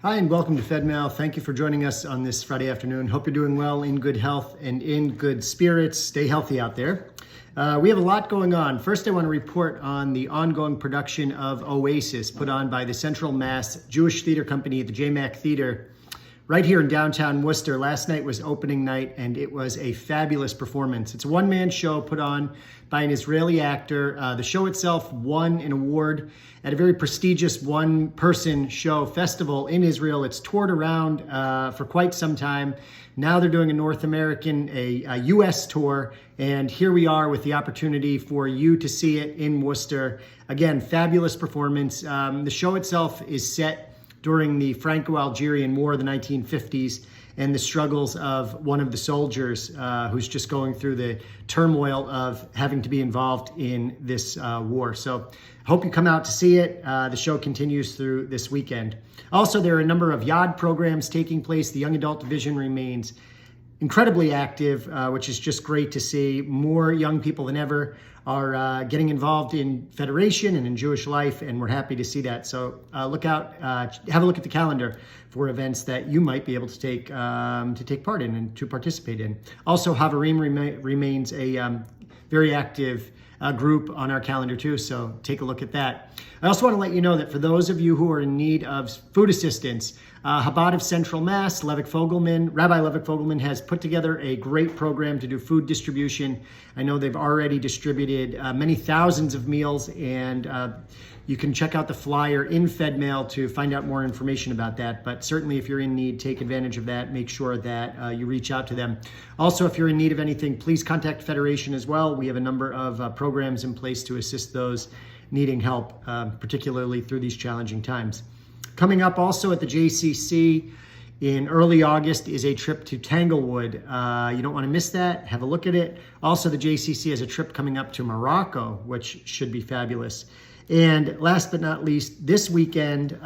Hi, and welcome to Fedmail. Thank you for joining us on this Friday afternoon. Hope you're doing well, in good health, and in good spirits. Stay healthy out there. We have a lot going on. First, I want to report on the ongoing production of Oasis, put on by the Central Mass Jewish Theater Company at the JMAC Theater right here in downtown Worcester. Last night was opening night, and it was a fabulous performance. It's a one-man show put on by an Israeli actor. The show itself won an award at a very prestigious one-person show festival in Israel. It's toured around for quite some time. Now they're doing a North American, a U.S. tour, and here we are with the opportunity for you to see it in Worcester. Again, fabulous performance. The show itself is set during the Franco-Algerian War of the 1950s and the struggles of one of the soldiers who's just going through the turmoil of having to be involved in this war. So I hope you come out to see it. The show continues through this weekend. Also, there are a number of Yad programs taking place. The Young Adult Division remains incredibly active, which is just great to see. More young people than ever are getting involved in Federation and in Jewish life, and we're happy to see that. So look out, have a look at the calendar for events that you might be able to take part in and to participate in. Also, Havarim remains a very active group on our calendar too, so take a look at that. I also want to let you know that for those of you who are in need of food assistance, Chabad of Central Mass, Rabbi Levick Fogelman has put together a great program to do food distribution. I know they've already distributed many thousands of meals, and you can check out the flyer in Fedmail to find out more information about that. But certainly if you're in need, take advantage of that. Make sure that you reach out to them. Also, if you're in need of anything, please contact Federation as well. We have a number of programs in place to assist those needing help, particularly through these challenging times. Coming up also at the JCC in early August is a trip to Tanglewood. You don't want to miss that. Have a look at it. Also, the JCC has a trip coming up to Morocco, which should be fabulous. And last but not least, this weekend,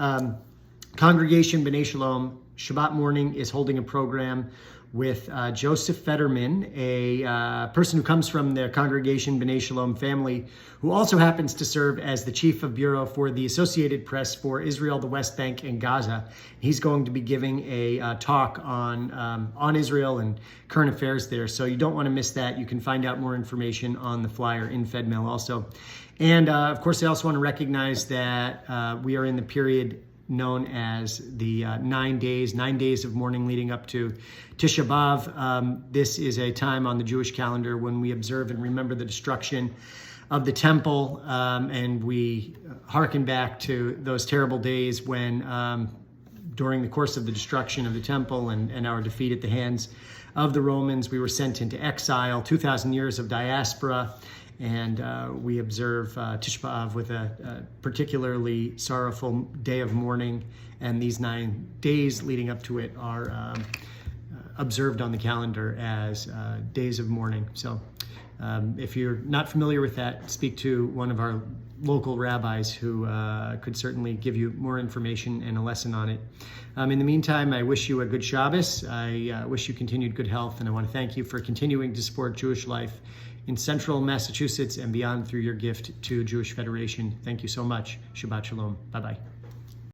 Congregation B'nai Shalom Shabbat morning is holding a program with Joseph Fetterman, a person who comes from the Congregation B'nai Shalom family, who also happens to serve as the chief of bureau for the Associated Press for Israel, the West Bank, and Gaza. He's going to be giving a talk on Israel and current affairs there, so you don't want to miss that. You can find out more information on the flyer in Fedmail also. And of course, I also want to recognize that we are in the period known as the 9 days of mourning leading up to Tisha B'Av. This is a time on the Jewish calendar when we observe and remember the destruction of the temple, and we hearken back to those terrible days when, during the course of the destruction of the temple and our defeat at the hands of the Romans, we were sent into exile, 2,000 years of diaspora, and we observe Tisha B'Av with a particularly sorrowful day of mourning, and these 9 days leading up to it are observed on the calendar as days of mourning. So if you're not familiar with that, speak to one of our local rabbis who could certainly give you more information and a lesson on it. In the meantime, I wish you a good Shabbos. I wish you continued good health, and I want to thank you for continuing to support Jewish life in central Massachusetts and beyond through your gift to Jewish Federation. Thank you so much. Shabbat Shalom. Bye-bye.